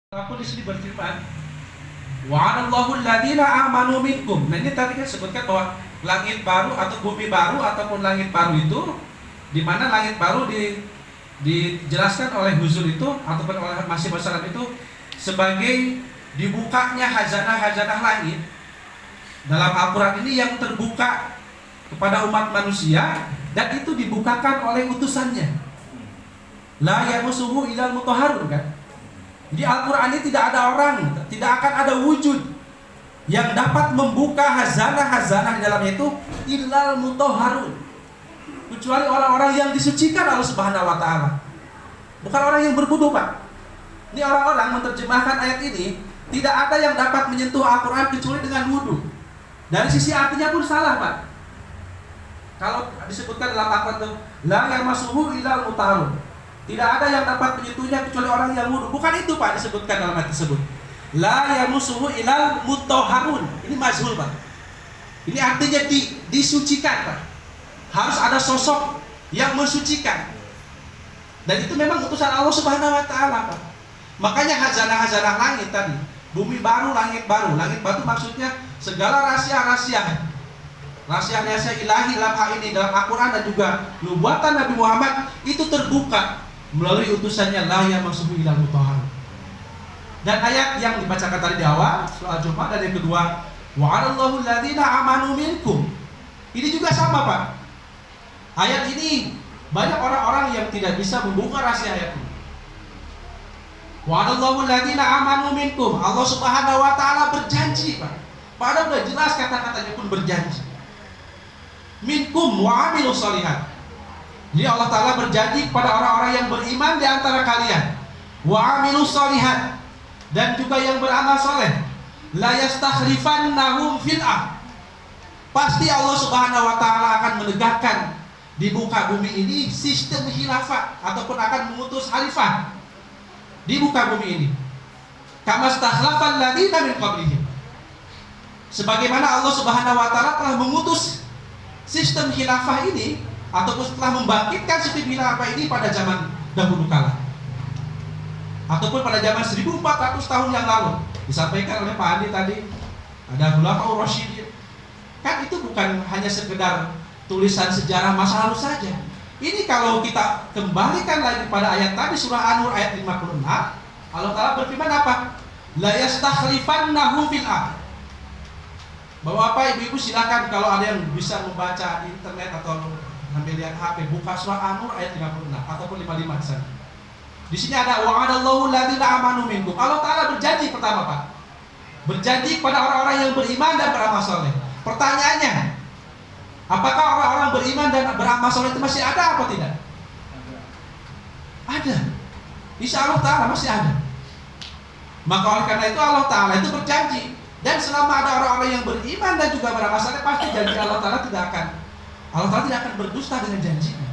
Aku di sini berfirman, wa'adallahu alladziina aamanu minkum. Nah, ini tadi kan sebutkan bahwa langit baru atau bumi baru ataupun langit baru itu, di mana langit baru dijelaskan oleh Huzur itu ataupun oleh Masih Masyarakat itu sebagai dibukanya khazanah-khazanah langit dalam Al-Quran ini yang terbuka kepada umat manusia, dan itu dibukakan oleh utusannya. La yamassuhu illal mutahharun, kan? Jadi Al-Quran ini tidak ada orang, tidak akan ada wujud yang dapat membuka khazanah-khazanah di dalamnya itu illal mutahharun, kecuali orang-orang yang disucikan Allah Subhanahu wa taala. Bukan orang yang berwudu, Pak. Ini orang-orang menerjemahkan ayat ini, tidak ada yang dapat menyentuh Al-Quran kecuali dengan wudu. Dari sisi artinya pun salah, Pak. Kalau disebutkan dalam Al-Quran itu la yamassuhu illal mutahharun, tidak ada yang dapat menyentuhnya kecuali orang yang wudu. Bukan itu, Pak, disebutkan dalam ayat tersebut. La yamassuhu illal mutahharun. Ini mazhul, Pak. Ini artinya disucikan, Pak. Harus ada sosok yang mensucikan. Dan itu memang utusan Allah Subhanahu wa taala, Pak. Makanya khazanah-khazanah langit tadi, bumi baru, langit baru. Langit baru maksudnya segala rahasia-rahasia ilahi dalam hal ini, dalam Al-Quran dan juga nubuatan Nabi Muhammad itu terbuka melalui utusannya, la yamassuhu illal mutahharun. Dan ayat yang dibacakan tadi di awal surah Jumat, dan yang kedua wa'adallahu alladziina aamanu minkum, ini juga sama, Pak. Ayat ini banyak orang-orang yang tidak bisa membuka rahasia ayat ini. Wa'adallahu alladziina aamanu minkum, Allah Subhanahu wa taala berjanji, Pak. Padahal sudah jelas kata-katanya pun berjanji. Minkum wa amilus shalihat. Jadi Allah Ta'ala berjanji kepada orang-orang yang beriman di antara kalian, wa amilus shalihat, dan juga yang beramal soleh, la yastakhlifannahum fil ardh. Pasti Allah Subhanahu wa taala akan menegakkan di muka bumi ini sistem khilafah ataupun akan mengutus khalifah di muka bumi ini. Kama stakhlafal ladzina min qablihim. Sebagaimana Allah Subhanahu wa taala telah mengutus sistem khilafah ini ataupun setelah membangkitkan sistem khilafah ini pada zaman dahulu kala, ataupun pada zaman 1400 tahun yang lalu. Disampaikan oleh Pak Andi tadi, ada Khulafaur Rasyidin. Kan itu bukan hanya sekedar tulisan sejarah masa lalu saja. Ini kalau kita kembalikan lagi pada ayat tadi surah An-Nur ayat 56, Allah Ta'ala berfirman apa? La yastakhlifannahum fil ardh. Bapak-bapak, ibu-ibu silakan kalau ada yang bisa membaca di internet atau sambil lihat HP, buka surah An-Nur ayat 56 ataupun 55 di sana. Di sini ada wa'adallahu alladziina aamanu minkum. Allah Ta'ala berjanji pertama, Pak. Berjanji kepada orang-orang yang beriman dan beramal soleh. Pertanyaannya, apakah orang-orang beriman dan beramal soleh itu masih ada atau tidak? Ada. Insya Allah Ta'ala masih ada. Maka oleh karena itu Allah Ta'ala itu berjanji. Dan selama ada orang-orang yang beriman dan juga beramal soleh, pasti janji Allah Ta'ala tidak akan berdusta dengan janjinya.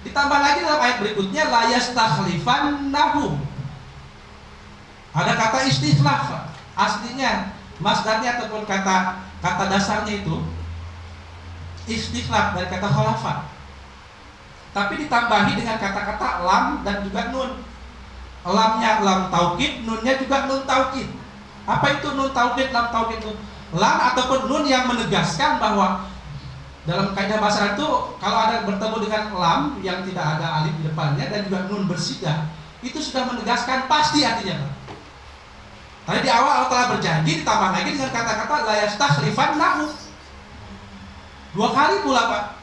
Ditambah lagi dalam ayat berikutnya, la yastakhlifannahum. Ada kata istikhlaf. Aslinya masdarnya ataupun kata dasarnya itu istikhlaf dari kata khalafa. Tapi ditambahi dengan kata-kata lam dan juga nun. Lamnya lam taukid, nunnya juga nun taukid. Apa itu nun taukid, lam taukid itu? Lam ataupun nun yang menegaskan bahwa dalam kaidah bahasa itu kalau ada bertemu dengan lam yang tidak ada alif di depannya dan juga nun bersidah, itu sudah menegaskan pasti artinya, Pak. Tadi di awal Allah telah berjanji, ditambah lagi dengan kata-kata la yastakhlifannahum. 2 kali pula, Pak.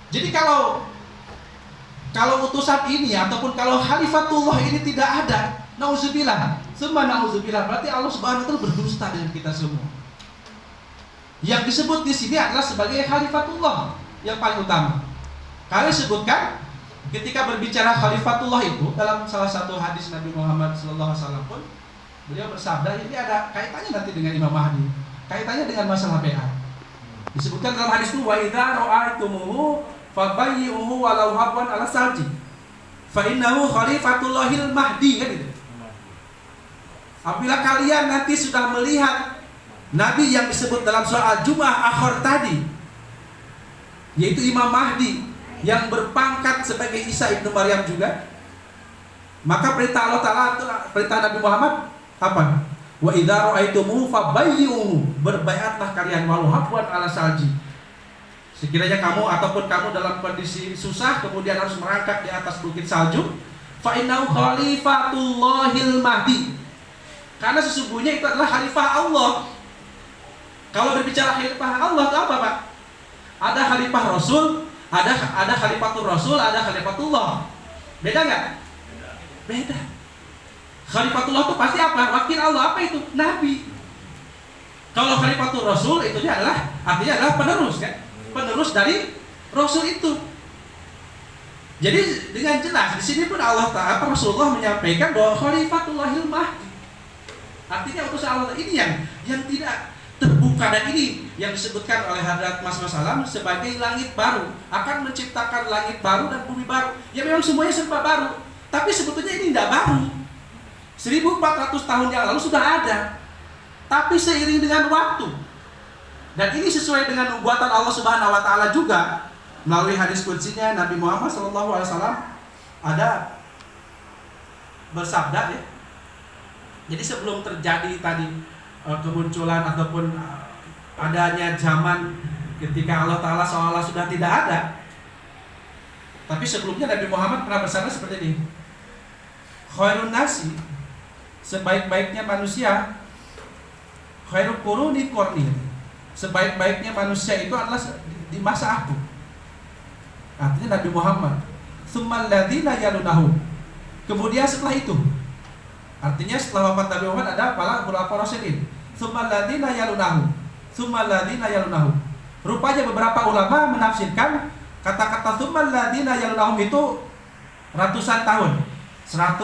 Jadi kalau utusan ini ataupun kalau khalifatullah ini tidak ada, nauzubillah, summa nauzubillah, berarti Allah Subhanahu wa taala berdusta dengan kita semua. Yang disebut di sini adalah sebagai khalifatullah yang paling utama. Kali sebutkan ketika berbicara khalifatullah itu dalam salah satu hadis Nabi Muhammad SAW pun beliau bersabda, ini ada kaitannya nanti dengan Imam Mahdi, kaitannya dengan masalah bai'ah. Disebutkan dalam hadis itu, wa idza ra'aitumuhu fabayyi'uhu walau habwan ala salji fa innahu khalifatullahil mahdi, kan gitu. Apabila kalian nanti sudah melihat Nabi yang disebut dalam surah Al-Jumu'ah akhir tadi, yaitu Imam Mahdi yang berpangkat sebagai Isa ibnu Maryam juga, Maka perintah Allah Ta'ala, perintah Nabi Muhammad apa? Wa idza ra'aitumuhu fabayyi'uhu, berbaiatlah kalian walau habwan ala salji. Sekiranya kamu ataupun kamu dalam kondisi susah kemudian harus merangkak di atas bukit salju, fa innahu khalifatullahil mahdi. Karena sesungguhnya itu adalah khalifah Allah. Kalau berbicara khalifah Allah itu apa, Pak? Ada khalifah Rasul, ada khalifatul Rasul, ada khalifatullah. Beda nggak? Beda. Khalifatullah itu pasti apa? Wakil Allah. Apa itu? Nabi. Kalau khalifatul Rasul itu adalah artinya adalah penerus, kan? Penerus dari Rasul itu. Jadi dengan jelas di sini pun Allah Ta'ala, Rasulullah menyampaikan bahwa Khalifatullahil Mahdi. Artinya utusan Allah ini yang tidak terbuka, dan ini yang disebutkan oleh Hadrat Mas Salam sebagai langit baru, akan menciptakan langit baru dan bumi baru. Ya memang semuanya serba baru, tapi sebetulnya ini tidak baru. 1400 tahun yang lalu sudah ada, tapi seiring dengan waktu, dan ini sesuai dengan nubuatan Allah Subhanahu Wa Taala juga melalui hadis qudsinya Nabi Muhammad SAW ada bersabda, ya. Jadi sebelum terjadi tadi kemunculan ataupun adanya zaman ketika Allah Ta'ala seolah sudah tidak ada, tapi sebelumnya Nabi Muhammad pernah bersabda seperti ini, khairun nasi, sebaik-baiknya manusia, khairul quruni qarni, sebaik-baiknya manusia itu adalah di masa aku. Artinya Nabi Muhammad. Tsummal ladzina yalunahu. Kemudian setelah itu, artinya setelah wafat Nabi Muhammad ada para khulafaur rasyidin. Tsummal ladzina yalunahu. Tsummal ladzina yalunahu. Rupanya beberapa ulama menafsirkan kata-kata tsummal ladzina yalunahum itu ratusan tahun. 100.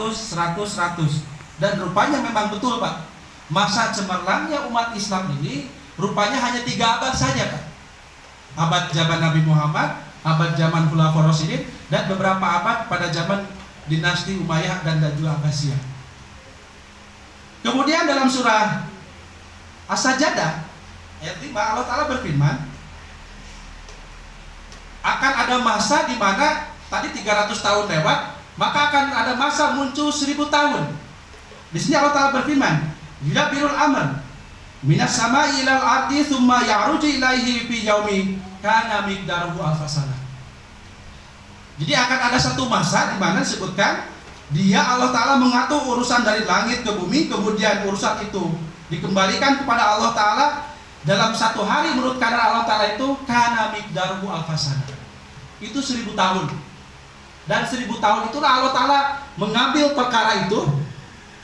Dan rupanya memang betul, Pak. Masa cemerlangnya umat Islam ini rupanya hanya 3 abad saja, Pak. Abad zaman Nabi Muhammad, abad zaman Khulafaur Rasyidin, dan beberapa abad pada zaman dinasti Umayyah dan juga Abbasiyah. Kemudian dalam surah As-Sajdah ayat 5 Allah Ta'ala berfirman, akan ada masa di mana tadi 300 tahun lewat, maka akan ada masa muncul 1000 tahun. Di sini Allah Ta'ala berfirman, yudabbirul amr minas sama'i ilal ardi thumma ya'ruju ilaihi fi yaumi kana miqdaruhu alfasana. Jadi akan ada satu masa di mana disebutkan dia Allah Ta'ala mengatur urusan dari langit ke bumi, kemudian urusan itu dikembalikan kepada Allah Ta'ala dalam satu hari menurut kadar Allah Ta'ala itu kana miqdaruhu alfasana. Itu 1000 tahun. Dan 1000 tahun itulah Allah Ta'ala mengambil perkara itu.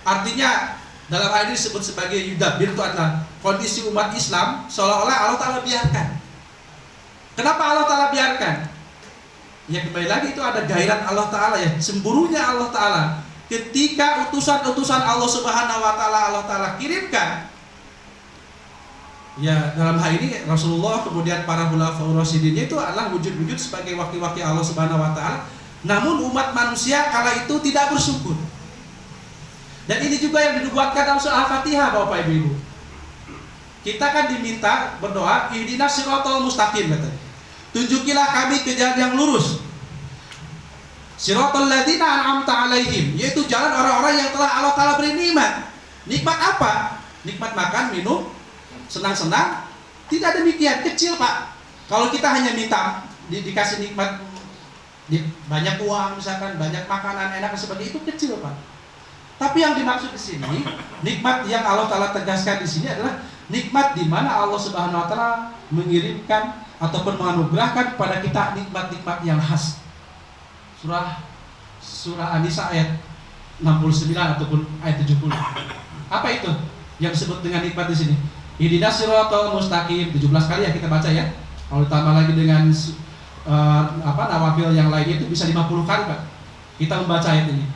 Artinya dalam hal ini disebut sebagai yudabbir, itu adalah kondisi umat Islam seolah-olah Allah Ta'ala biarkan. Kenapa Allah Ta'ala biarkan? Ya kembali lagi itu ada gairah Allah Ta'ala, ya, cemburunya Allah Ta'ala. Ketika utusan-utusan Allah Subhanahu Wa Ta'ala Allah Ta'ala kirimkan, ya dalam hal ini Rasulullah kemudian para khulafaur rasyidin itu adalah wujud-wujud sebagai wakil-wakil Allah Subhanahu Wa Ta'ala. Namun umat manusia kala itu tidak bersyukur. Dan ini juga yang dinubuatkan dalam surah Al-Fatihah, Bapak Ibu. Kita kan diminta berdoa, ihdinas siratal mustaqim, katanya. Tunjukilah kami ke jalan yang lurus. Siratal ladzina an'amta alaihim, yaitu jalan orang-orang yang telah Allah Ta'ala beri nikmat. Nikmat apa? Nikmat makan, minum, senang-senang. Tidak demikian, kecil, Pak. Kalau kita hanya minta dikasih nikmat, banyak uang misalkan, banyak makanan enak seperti itu, kecil, Pak. Tapi yang dimaksud di sini, nikmat yang Allah Ta'ala tegaskan di sini adalah nikmat di mana Allah Subhanahu Wa Ta'ala mengirimkan ataupun menganugerahkan kepada kita nikmat-nikmat yang khas. Surah An-Nisa ayat 69 ataupun ayat 70. Apa itu yang disebut dengan nikmat di sini? Ihdinas siratal mustaqim, 17 kali ya kita baca, ya. Kalau ditambah lagi dengan nawafil yang lainnya itu bisa 50 kali, Pak. Kita membaca ayat ini.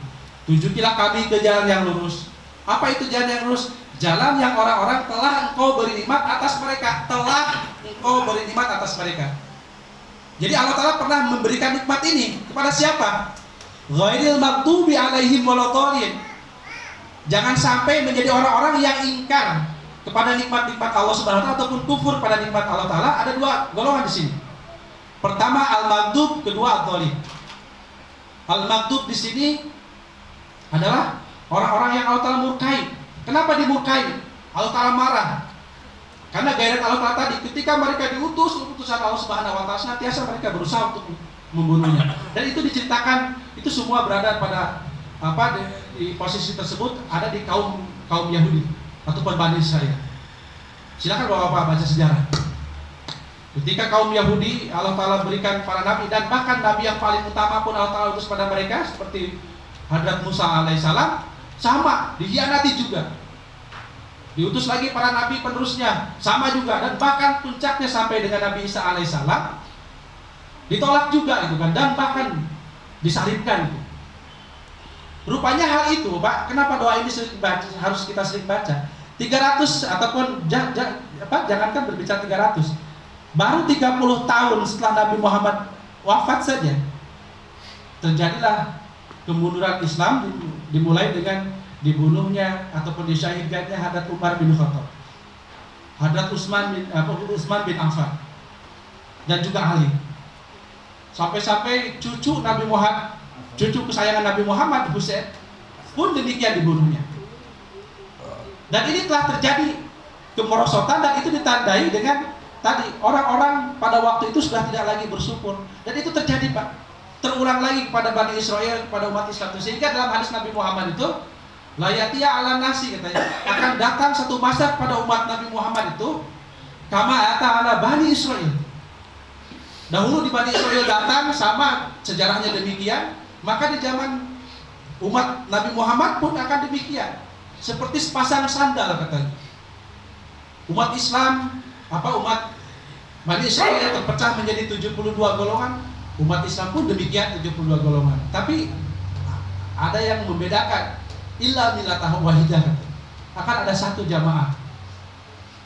Tunjukilah kami ke jalan yang lurus. Apa itu jalan yang lurus? Jalan yang orang-orang telah engkau beri nikmat atas mereka. Telah engkau beri nikmat atas mereka. Jadi Allah Ta'ala pernah memberikan nikmat ini kepada siapa? Ghairil maghdubi alaihim waladhdallin. Jangan sampai menjadi orang-orang yang ingkar kepada nikmat-nikmat Allah Subhanahu Wa Ta'ala ataupun kufur pada nikmat Allah Ta'ala. Ada 2 golongan di sini. Pertama al-maghdub, kedua ad-dhalin. Al-maghdub di sini adalah orang-orang yang Allah Ta'ala murkai. Kenapa dimurkai? Allah Ta'ala marah. Karena gairat Allah Ta'ala tadi, ketika mereka diutus utusan Allah Subhanahu wa Ta'ala, senantiasa mereka berusaha untuk membunuhnya. Dan itu diceritakan, itu semua berada pada di posisi tersebut ada di kaum Yahudi ataupun Bani Israil. Silakan Bapak-bapak baca sejarah. Ketika kaum Yahudi Allah Ta'ala berikan para nabi, dan bahkan nabi yang paling utama pun Allah Ta'ala utus pada mereka, seperti Hadrat Musa alaihissalam, sama dikhianati juga. Diutus lagi para nabi penerusnya, sama juga, dan bahkan puncaknya sampai dengan Nabi Isa alaihissalam ditolak juga itu kan, dan bahkan disalibkan. Rupanya hal itu, Pak, kenapa doa ini harus kita sering baca? 300 ataupun jangankan berbicara 300, baru 30 tahun setelah Nabi Muhammad wafat saja terjadilah kemunduran Islam, dimulai dengan dibunuhnya ataupun disyahidkannya Hadrat Umar bin Khattab, Hadrat Utsman bin Affan, dan juga Ali. Sampai-sampai cucu Nabi Muhammad, cucu kesayangan Nabi Muhammad, Husain pun demikian dibunuhnya. Dan ini telah terjadi kemerosotan, dan itu ditandai dengan tadi orang-orang pada waktu itu sudah tidak lagi bersyukur. Dan itu terjadi, Pak, terulang lagi kepada Bani Israel, kepada umat Islam itu. Sehingga dalam hadis Nabi Muhammad itu, layatia ala nasi, katanya, akan datang satu masa pada umat Nabi Muhammad itu kama ata ala Bani Israel. Dahulu di Bani Israel datang, sama sejarahnya demikian, maka di zaman umat Nabi Muhammad pun akan demikian. Seperti sepasang sandal, katanya. Umat Islam, umat Bani Israel terpecah menjadi 72 golongan, umat Islam pun demikian 72 golongan. Tapi ada yang membedakan, illa millatahu wahidah, akan ada satu jamaah.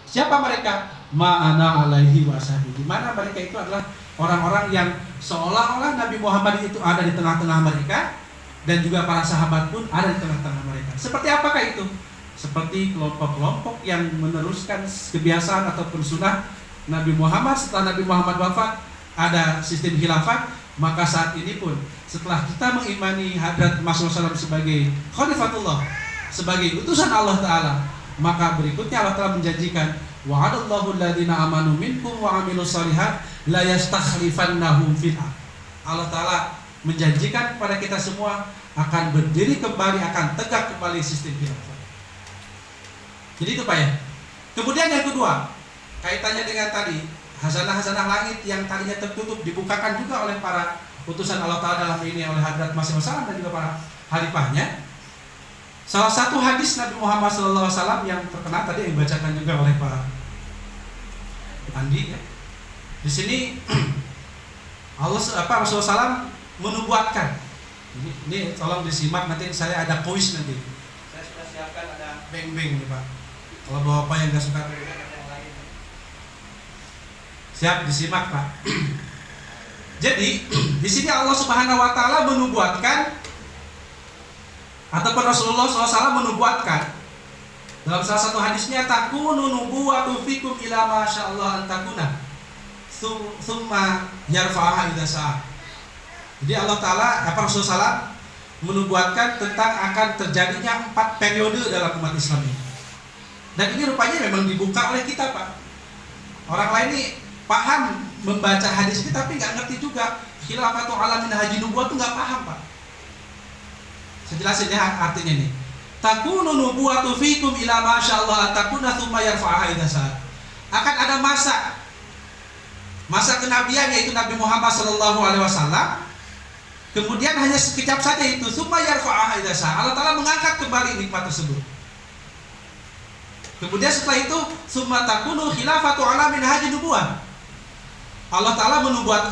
Siapa mereka? Ma'ana alaihi washabi. Di mana mereka itu adalah orang-orang yang seolah-olah Nabi Muhammad itu ada di tengah-tengah mereka, dan juga para sahabat pun ada di tengah-tengah mereka. Seperti apakah itu? Seperti kelompok-kelompok yang meneruskan kebiasaan ataupun sunnah Nabi Muhammad. Setelah Nabi Muhammad wafat, ada sistem khilafat. Maka saat ini pun, setelah kita mengimani Hadrat Mas SAW sebagai Khalifatullah, sebagai utusan Allah Ta'ala, maka berikutnya Allah Ta'ala menjanjikan, wa'adallahu alladhina amanu minkum wa amilus shalihat la yastakhlifannahum fil ardh. Allah Ta'ala menjanjikan kepada kita semua akan berdiri kembali, akan tegak kembali sistem khilafah. Jadi itu, Pak, ya. Kemudian yang kedua, kaitannya dengan tadi hazanah-hazanah langit yang tadinya tertutup dibukakan juga oleh para utusan Allah Ta'ala, dalam ini oleh Hadrat Masih Wasallam dan juga para halifahnya. Salah satu hadis Nabi Muhammad SAW yang terkenal tadi yang dibacakan juga oleh Pak Andi, ya. Di sini Rasulullah SAW menubuatkan. Ini tolong disimak, nanti saya ada kuis nanti. Saya sudah siapkan, ada beng-beng nih, Pak. Kalau bapak yang nggak suka yang lain, siap disimak, Pak. Jadi di sini Allah Subhanahu wa Ta'ala menubuatkan, ataupun Rasulullah SAW menubuatkan dalam salah satu hadisnya, takunu nubuwatu fikum ila ma sya'allah an takuna tsumma yarfa'aha idza sa'a. Jadi Allah Ta'ala, Rasulullah SAW menubuatkan tentang akan terjadinya 4 periode dalam umat Islam ini. Dan ini rupanya memang dibuka oleh kita, Pak. Orang lain ini paham membaca hadis ini tapi nggak ngerti juga khilafatu ala minhaji nubuwah itu nggak paham, Pak. Saya jelasin ya artinya ini. Takunu nubuwatu fikum ila ma sya'allah takuna tsumma yarfa'aha idza sa'a. Akan ada masa kenabian, yaitu Nabi Muhammad sallallahu alaihi wasallam. Kemudian hanya sekejap saja itu, tsumma yarfa'aha idza sa'a. Allah Ta'ala mengangkat kembali nikmat tersebut. Kemudian setelah itu tsumma takunu khilafatu ala minhaji nubuwah. Allah Ta'ala menubuatkan